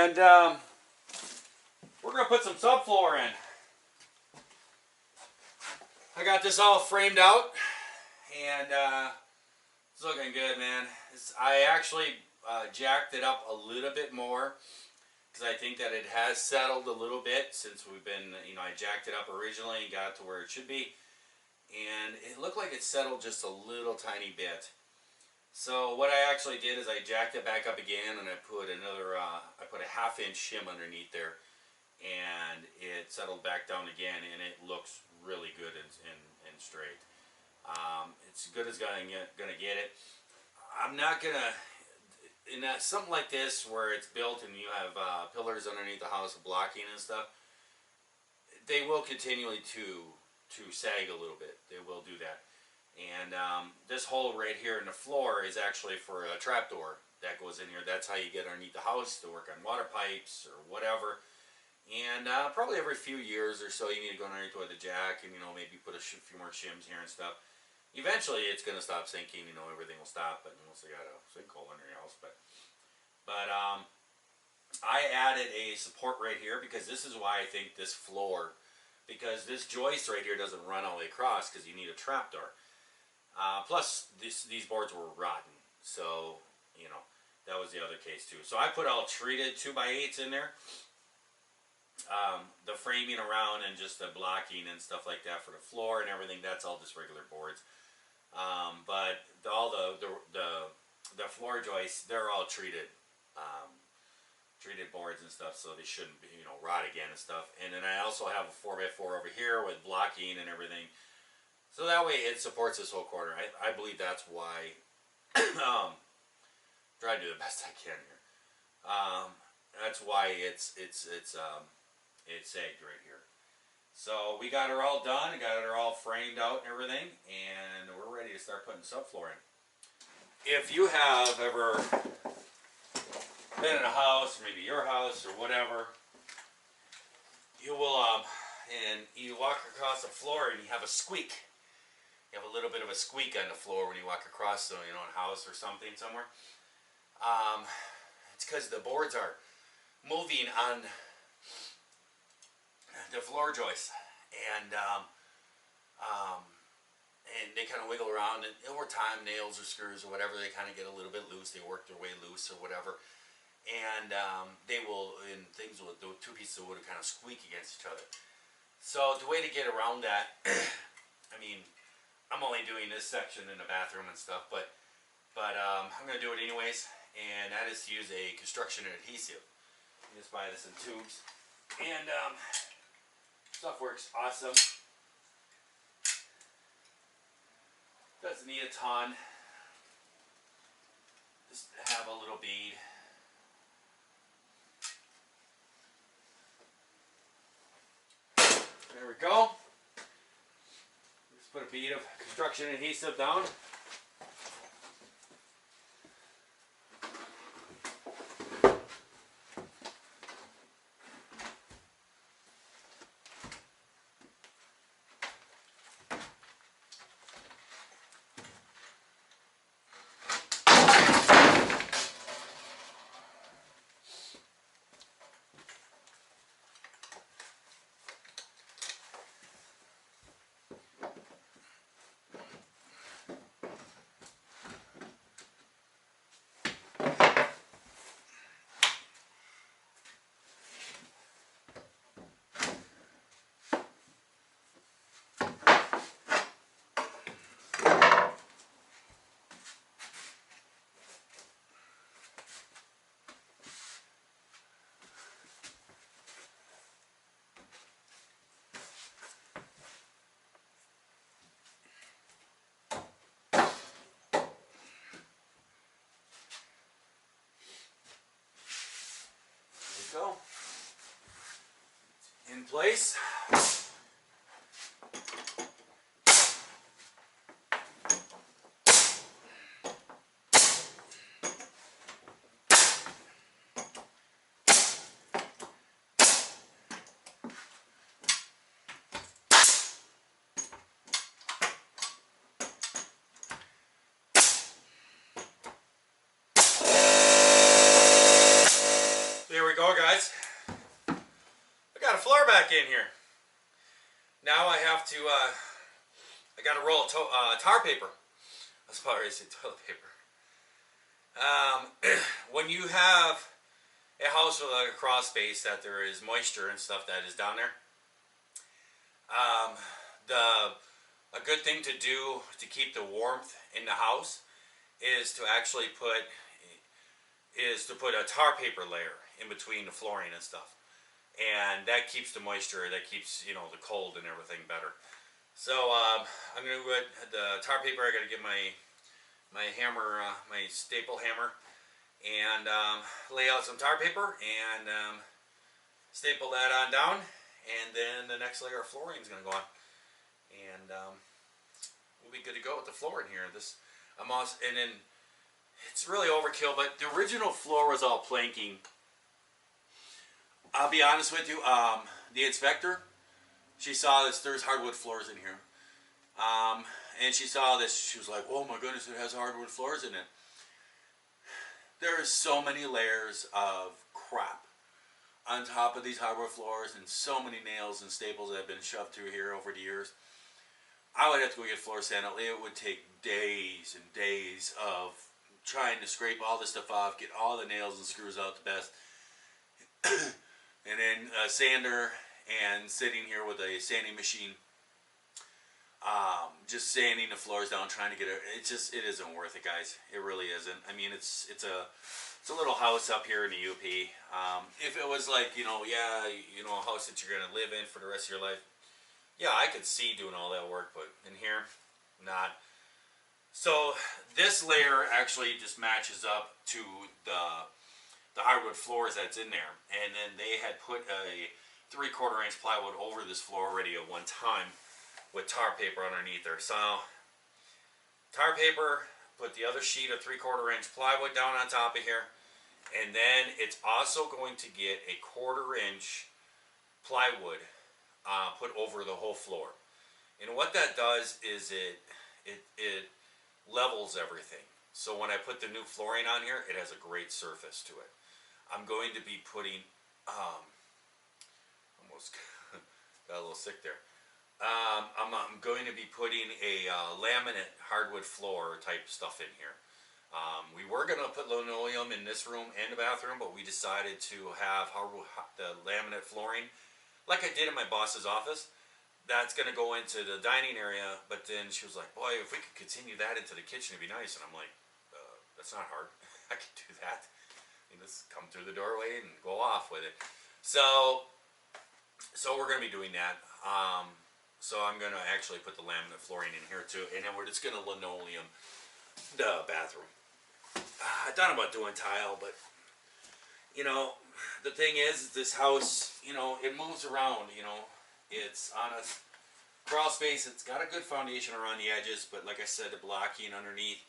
And we're going to put some subfloor in. I got this all framed out, and it's looking good, man. I actually jacked it up a little bit more because I think that it has settled a little bit since we've been, I jacked it up originally and got it to where it should be. And it looked like it settled just a little tiny bit. So what I actually did is I jacked it back up again, and I put another, I put a 1/2 inch shim underneath there, and it settled back down again, and it looks really good and straight. It's good as gonna get it. I'm not gonna, in something like this where it's built and you have pillars underneath the house blocking and stuff, they will continually to sag a little bit. They will do that. And this hole right here in the floor is actually for a trapdoor that goes in here. That's how you get underneath the house to work on water pipes or whatever. And probably every few years or so you need to go underneath with a jack and maybe put a few more shims here and stuff. Eventually it's going to stop sinking, everything will stop, but unless they got a sinkhole under your house. But I added a support right here because this is why I think this floor, because this joist right here doesn't run all the way across because you need a trapdoor. Plus these boards were rotten, so that was the other case too. So I put all treated 2x8s in there. The framing around and just the blocking and stuff like that for the floor and everything, that's all just regular boards. But all the floor joists, they're all treated boards and stuff, so they shouldn't be, rot again and stuff. And then I also have a 4x4 over here with blocking and everything, so that way it supports this whole corner. I believe that's why. Try to do the best I can here. That's why it's sagged right here. So we got her all done, got her all framed out and everything, and we're ready to start putting subfloor in. If you have ever been in a house, or maybe your house or whatever, you will and you walk across the floor and you have a squeak. You have a little bit of a squeak on the floor when you walk across, in a house or something somewhere. It's because the boards are moving on the floor joists, and they kind of wiggle around, and over time, nails or screws or whatever, they kind of get a little bit loose. They work their way loose or whatever, and the two pieces of wood will kind of squeak against each other. So the way to get around that, I mean, I'm only doing this section in the bathroom and stuff, but I'm going to do it anyways, and that is to use a construction adhesive. You just buy this in tubes, and stuff works awesome. Doesn't need a ton. Just have a little bead. There we go. Just put a bead of construction adhesive down. Go in place. There we go, floor back in here. Now I have to, I got to roll tar paper. I was about ready to say toilet paper. When you have a house with like a crawl space that there is moisture and stuff that is down there, a good thing to do to keep the warmth in the house is to actually put a tar paper layer in between the flooring and stuff, and that keeps the moisture, that keeps, you know, the cold and everything better. So I'm gonna put the tar paper. I got to get my hammer, my staple hammer, and lay out some tar paper and staple that on down, and then the next layer of flooring is gonna go on, and we'll be good to go with the floor in here. And then it's really overkill, but the original floor was all planking. I'll be honest with you, the inspector, she saw this, there's hardwood floors in here. And she saw this, she was like, oh my goodness, it has hardwood floors in it. There is so many layers of crap on top of these hardwood floors, and so many nails and staples that have been shoved through here over the years. I would have to go get floor sand. It would take days and days of trying to scrape all this stuff off, get all the nails and screws out the best, and then a sander, and sitting here with a sanding machine, just sanding the floors down, trying to get it. It isn't worth it, guys. It really isn't. I mean, it's a little house up here in the UP. If it was like, you know, yeah, you know, a house that you're gonna live in for the rest of your life, yeah, I could see doing all that work, but in here, not. So this layer actually just matches up to the hardwood floors that's in there, and then they had put a 3/4 inch plywood over this floor already at one time with tar paper underneath there. So tar paper, put the other sheet of 3/4 inch plywood down on top of here, and then it's also going to get a 1/4 inch plywood put over the whole floor. And what that does is it levels everything. So when I put the new flooring on here, it has a great surface to it. I'm going to be putting, almost got a little sick there. I'm going to be putting a laminate hardwood floor type stuff in here. We were going to put linoleum in this room and the bathroom, but we decided to have the laminate flooring like I did in my boss's office. That's going to go into the dining area, but then she was like, boy, if we could continue that into the kitchen, it'd be nice. And I'm like, that's not hard. I can do that. You just come through the doorway and go off with it. So we're going to be doing that. So I'm going to actually put the laminate flooring in here too, and then we're just going to linoleum the bathroom. I thought about doing tile, but you know, the thing is, this house, you know, it moves around, you know. It's on a crawl space. It's got a good foundation around the edges, but like I said, the blocking underneath,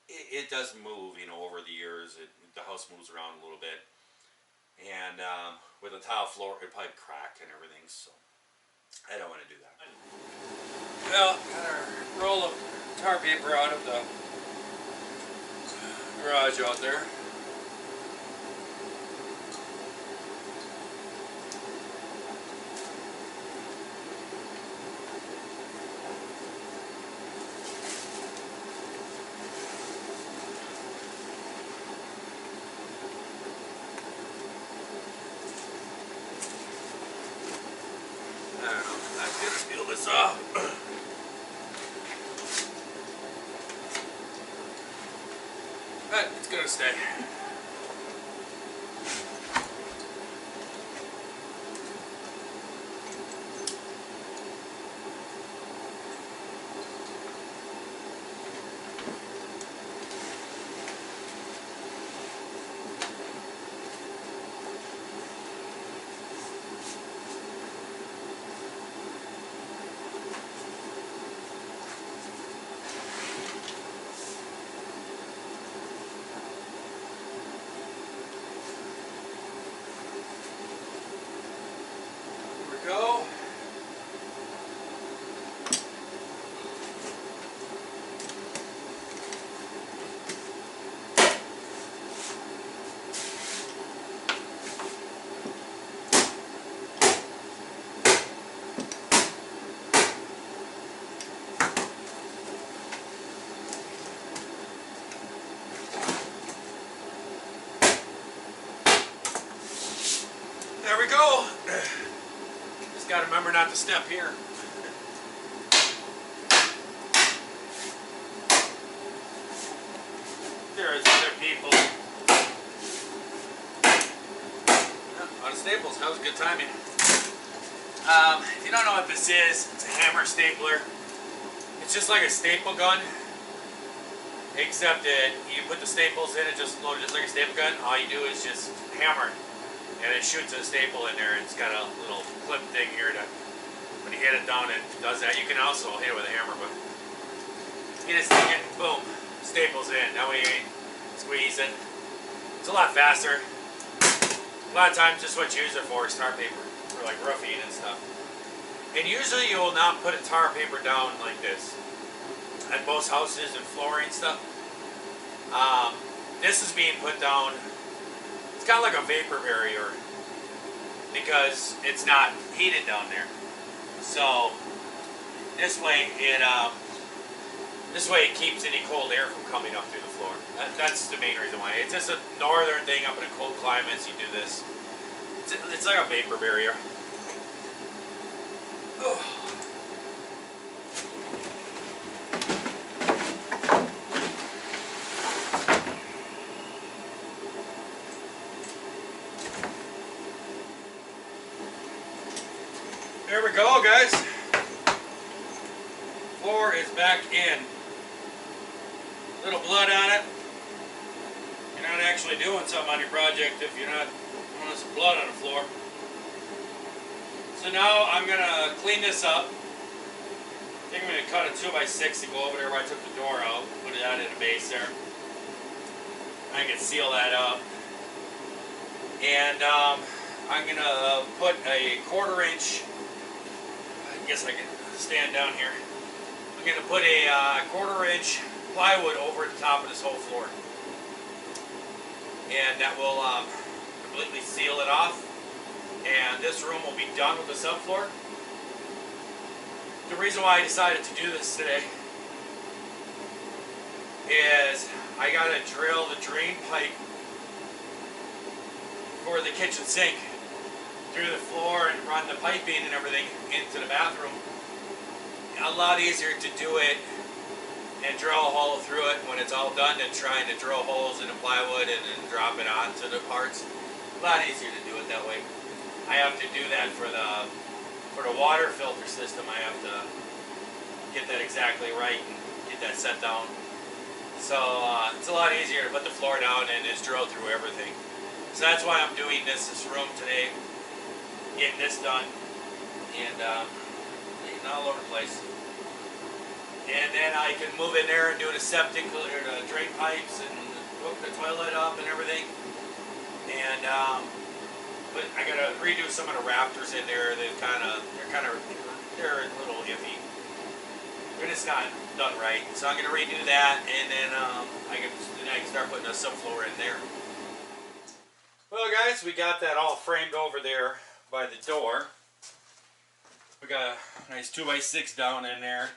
it does move, you know, over the years. The house moves around a little bit. And with a tile floor, it'd probably crack and everything, so I don't want to do that. Well, got our roll of tar paper out of the garage out there. But it's gonna stay. Just gotta remember not to step here. There's other people. Oh, out of staples. That was good timing. If you don't know what this is, it's a hammer stapler. It's just like a staple gun, except that you put the staples in, it just loads just like a staple gun. All you do is just hammer it, and it shoots a staple in there. It's got a little clip thing here that when you hit it down, it does that. You can also hit it with a hammer, but you just stick it, boom, staples in. That way you ain't squeezing. It's a lot faster. A lot of times, just what you use it for is tar paper, for like roofing and stuff. And usually you will not put a tar paper down like this at most houses and flooring stuff. This is being put down. It's kind of like a vapor barrier because it's not heated down there. So this way it keeps any cold air from coming up through the floor. That's the main reason why. It's just a northern thing up in a cold climates. You do this. It's like a vapor barrier. Oh. There we go, guys. Floor is back in. Little blood on it. You're not actually doing something on your project if you're not wanting some blood on the floor. So now I'm going to clean this up. I think I'm going to cut a 2x6 to go over there where I took the door out. Put it out in the base there. I can seal that up. And I'm going to put a 1/4 inch, I guess I can stand down here. I'm going to put a 1/4 inch plywood over the top of this whole floor. And that will completely seal it off. And this room will be done with the subfloor. The reason why I decided to do this today is I got to drill the drain pipe for the kitchen sink through the floor and run the piping and everything into the bathroom. A lot easier to do it and drill a hole through it when it's all done than trying to drill holes in the plywood and then drop it onto the parts. A lot easier to do it that way. I have to do that for the water filter system. I have to get that exactly right and get that set down. So it's a lot easier to put the floor down and just drill through everything. So that's why I'm doing this room today, getting this done, and getting all over the place. And then I can move in there and do the septic or the drain pipes and hook the toilet up and everything. And but I gotta redo some of the rafters in there. They're a little iffy. They're just not done right. So I'm gonna redo that, and then I can start putting a subfloor in there. Well, guys, we got that all framed over there by the door. We got a nice 2x6 down in there.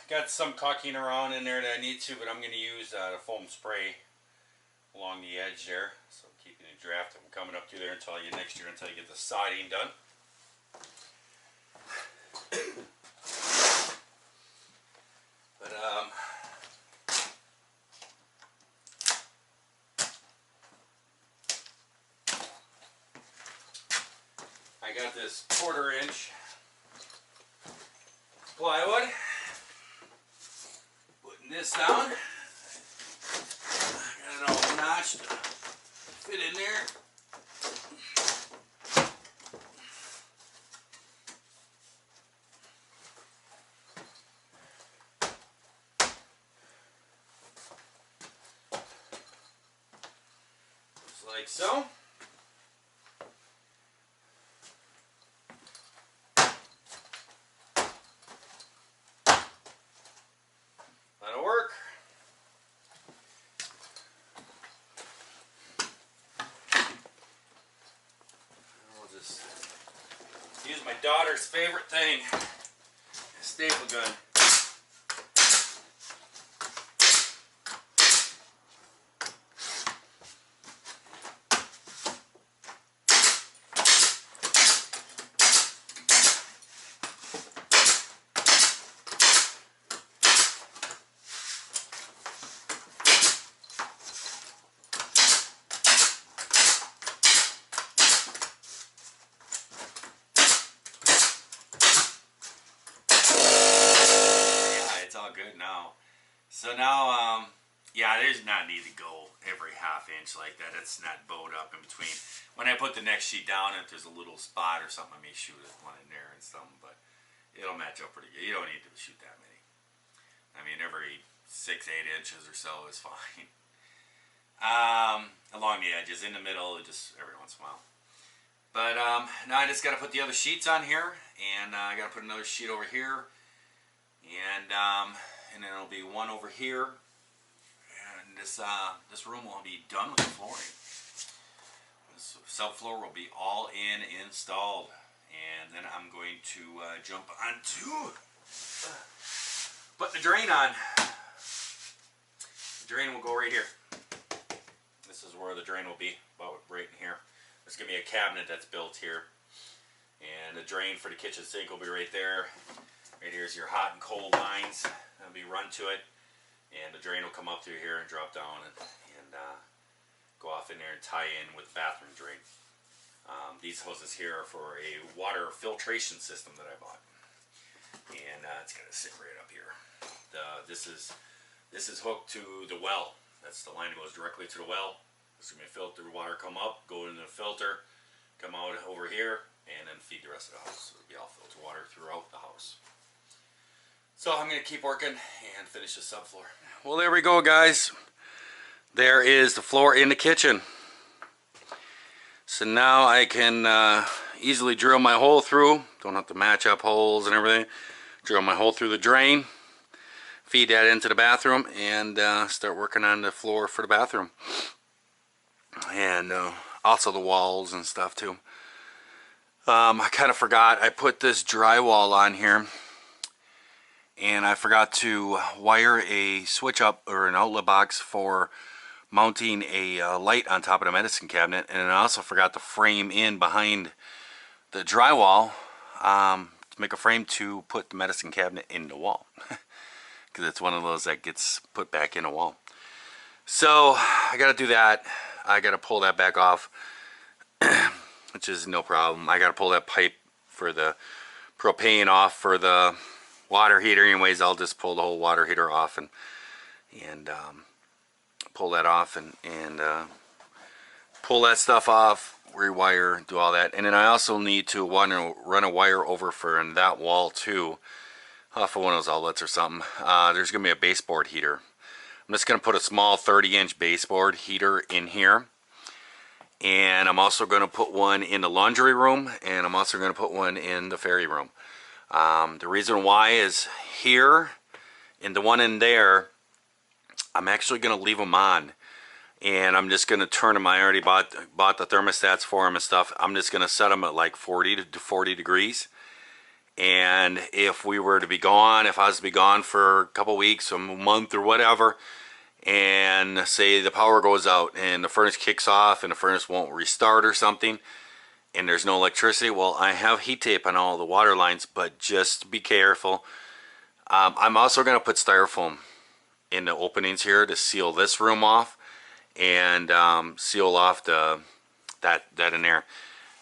Got some caulking around in there that I need to, but I'm going to use the foam spray along the edge there. So keeping it draft from coming up through there until next year until you get the siding done. But I got this 1/4 inch plywood. Putting this down. Got it all notched to fit in there. Just like so. That'll work. I'll just use my daughter's favorite thing, a staple gun. good now. So now, yeah, there's not need to go every ½ inch like that. It's not bowed up in between. When I put the next sheet down, if there's a little spot or something, I may shoot one in there and something, but it'll match up pretty good. You don't need to shoot that many. I mean, every 6-8 inches or so is fine. Along the edges, in the middle, just every once in a while. But now I just got to put the other sheets on here, and I got to put another sheet over here, and then it'll be one over here, and this room will be done with the flooring. This subfloor will be all installed, and then I'm going to jump onto putting the drain on. The drain will go right here. This is where the drain will be, about right in here. There's going to be a cabinet that's built here. And the drain for the kitchen sink will be right there. Right here's your hot and cold lines. That'll be run to it. And the drain will come up through here and drop down and go off in there and tie in with the bathroom drain. These hoses here are for a water filtration system that I bought. And it's going to sit right up here. This is hooked to the well. That's the line that goes directly to the well. This is going to be filtered water, come up, go into the filter, come out over here, and then feed the rest of the house. So it'll be all filtered water throughout the house. So I'm going to keep working and finish the subfloor. Well, there we go, guys. There is the floor in the kitchen. So now I can easily drill my hole through. Don't have to match up holes and everything. Drill my hole through the drain. Feed that into the bathroom and start working on the floor for the bathroom. And also the walls and stuff too. I kind of forgot, I put this drywall on here and I forgot to wire a switch up or an outlet box for mounting a light on top of the medicine cabinet, and I also forgot to frame in behind the drywall to make a frame to put the medicine cabinet in the wall, because it's one of those that gets put back in a wall. So I got to do that. I got to pull that back off, which is no problem. I got to pull that pipe for the propane off for the water heater. Anyways, I'll just pull the whole water heater off and pull that off and pull that stuff off, rewire, do all that. And then I also need to run a wire over for that wall too, off of one of those outlets or something. There's going to be a baseboard heater. I'm just going to put a small 30-inch baseboard heater in here. And I'm also going to put one in the laundry room, and I'm also going to put one in the fairy room. The reason why is here and the one in there, I'm actually going to leave them on. And I'm just going to turn them. I already bought the thermostats for them and stuff. I'm just going to set them at like 40 to 40 degrees. And if we were to be gone, if I was to be gone for a couple weeks, a month or whatever, and say the power goes out and the furnace kicks off and the furnace won't restart or something, and there's no electricity, well, I have heat tape on all the water lines, but just be careful. I'm also going to put styrofoam in the openings here to seal this room off and seal off that in there.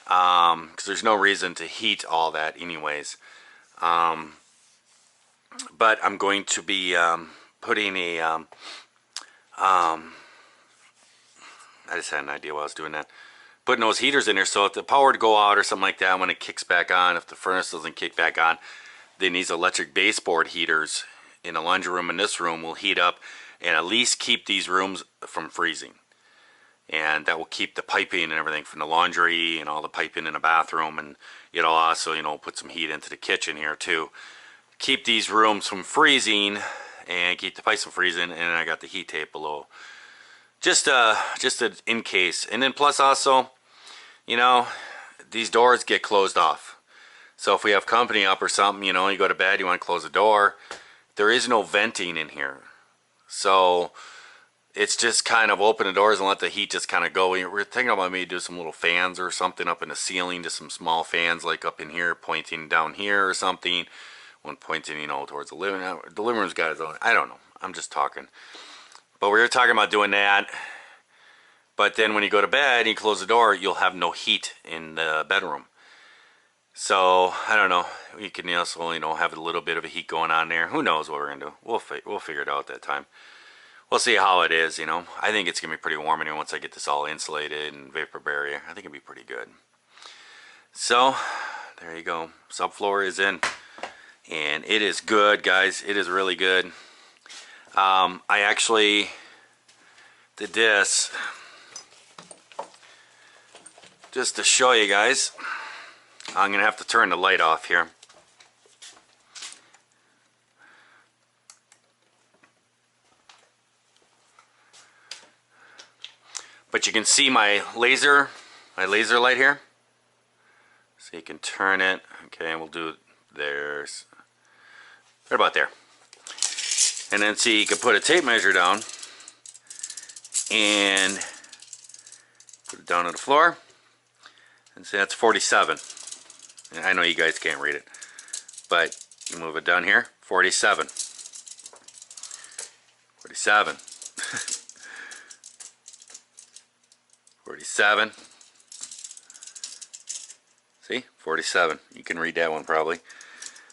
Because there's no reason to heat all that anyways. But I'm going to be putting a I just had an idea while I was doing that, putting those heaters in there, so if the power to go out or something like that, when it kicks back on, if the furnace doesn't kick back on, then these electric baseboard heaters in the laundry room and this room will heat up and at least keep these rooms from freezing. And that will keep the piping and everything from the laundry and all the piping in the bathroom, and it'll also, you know, put some heat into the kitchen here too. Keep these rooms from freezing and keep the pipes from freezing. And I got the heat tape below, just in case. And then plus also, you know, these doors get closed off. So if we have company up or something, you know, you go to bed, you want to close the door, there is no venting in here. So it's just kind of open the doors and let the heat just kind of go. We're thinking about maybe do some little fans or something up in the ceiling, just some small fans like up in here pointing down here or something. One pointing, you know, towards the living room. The living room's got its own, I don't know. I'm just talking. But we were talking about doing that. But then when you go to bed and you close the door, you'll have no heat in the bedroom. So I don't know. We can also, have a little bit of a heat going on there. Who knows what we're gonna do? We'll figure it out at that time. We'll see how it is. I think it's gonna be pretty warm in here once I get this all insulated and vapor barrier. I think it'll be pretty good. So there you go. Subfloor is in, and it is good, guys. It is really good. I actually did this just to show you guys. I'm gonna have to turn the light off here. But you can see my laser light here. So you can turn it. Okay, and we'll do it there. Right about there. And then see, you can put a tape measure down and put it down on the floor. And see, that's 47. And I know you guys can't read it, but you move it down here, 47. 47. 47. See, 47. You can read that one probably.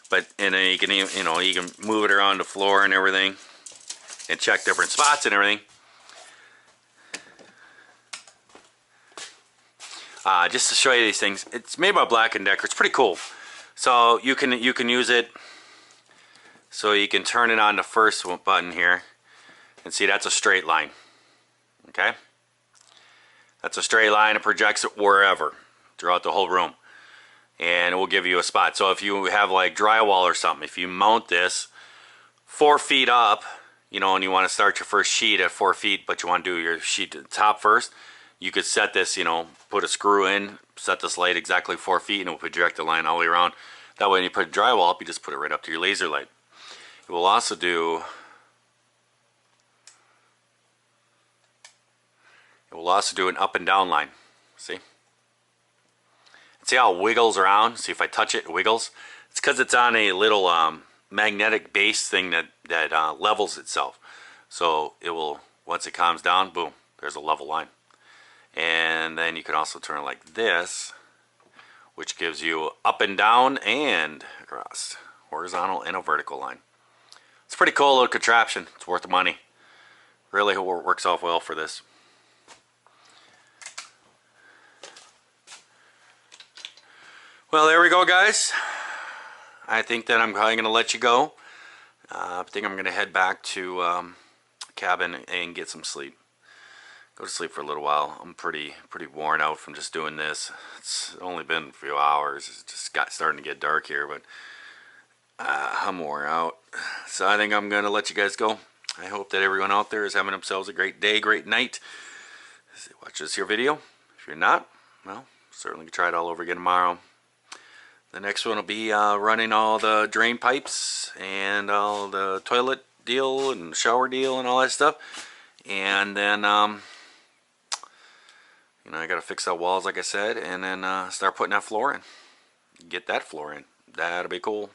But and then you can even, you can move it around the floor and everything, and check different spots and everything. Just to show you these things, it's made by Black & Decker. It's pretty cool. So you can use it. So you can turn it on the first button here, and see that's a straight line. Okay, that's a straight line. It projects it wherever throughout the whole room, and it will give you a spot. So if you have like drywall or something, if you mount this 4 feet up, and you want to start your first sheet at 4 feet, but you want to do your sheet to the top first, you could set this, put a screw in, set this light exactly 4 feet, and it will project the line all the way around. That way when you put drywall up, you just put it right up to your laser light. It will also do an up and down line. See? See how it wiggles around? See if I touch it, it wiggles? It's because it's on a little magnetic base thing that levels itself. So it will, once it calms down, boom, there's a level line. And then you can also turn it like this, which gives you up and down and across, horizontal and a vertical line. It's a pretty cool little contraption. It's worth the money. Really works out well for this. Well, there we go, guys. I think that I'm probably going to let you go. I think I'm going to head back to cabin and get some sleep. Go to sleep for a little while. I'm pretty worn out from just doing this. It's only been a few hours. It's just starting to get dark here, but I'm worn out. So I think I'm going to let you guys go. I hope that everyone out there is having themselves a great day, great night. Watch this here video. If you're not, well, certainly try it all over again tomorrow. The next one will be running all the drain pipes and all the toilet deal and shower deal and all that stuff. And then I gotta fix that walls like I said, and then start putting that floor in. Get that floor in. That'll be cool.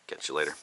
Catch you later.